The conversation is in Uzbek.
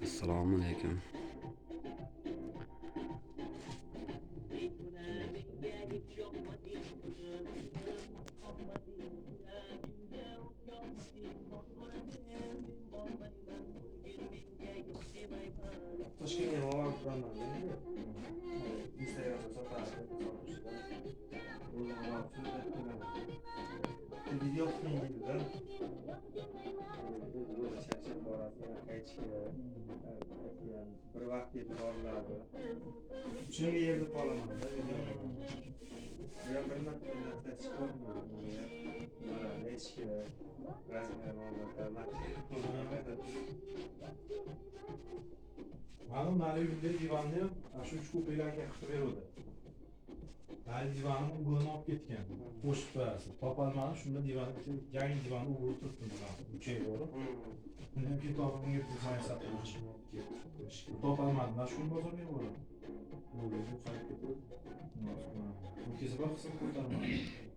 Assalomu alaykum. Toshkentga borib turaman dedi. Instagramda sotardi, sotishda. O'zim ham so'zlab turaman. Video qiyin dedi-da. O'zi charchab boradi, qaytishga. Bir vaqt yetib boriladi. Shunga yerda qolaman-da videoni. Ya bir marta chiqib mana nechga razmer ma'lumotlar Ma'lum nari uyda divonni ham shu 3 kupelarga qilib beruvdi. Nari divanni uyg'onib olib ketgan. Qo'shib qo'yasiz. Topolmadim, shunda divanni yangi divanni urib turibdim mana 3 oy bo'lib. Undan keyin topimga pul sotmoqchi. Topolmadim, mana shu bozorga bordim. Bu yerga qaytib ketdi. Bu kesib qilsin ko'tarmadim.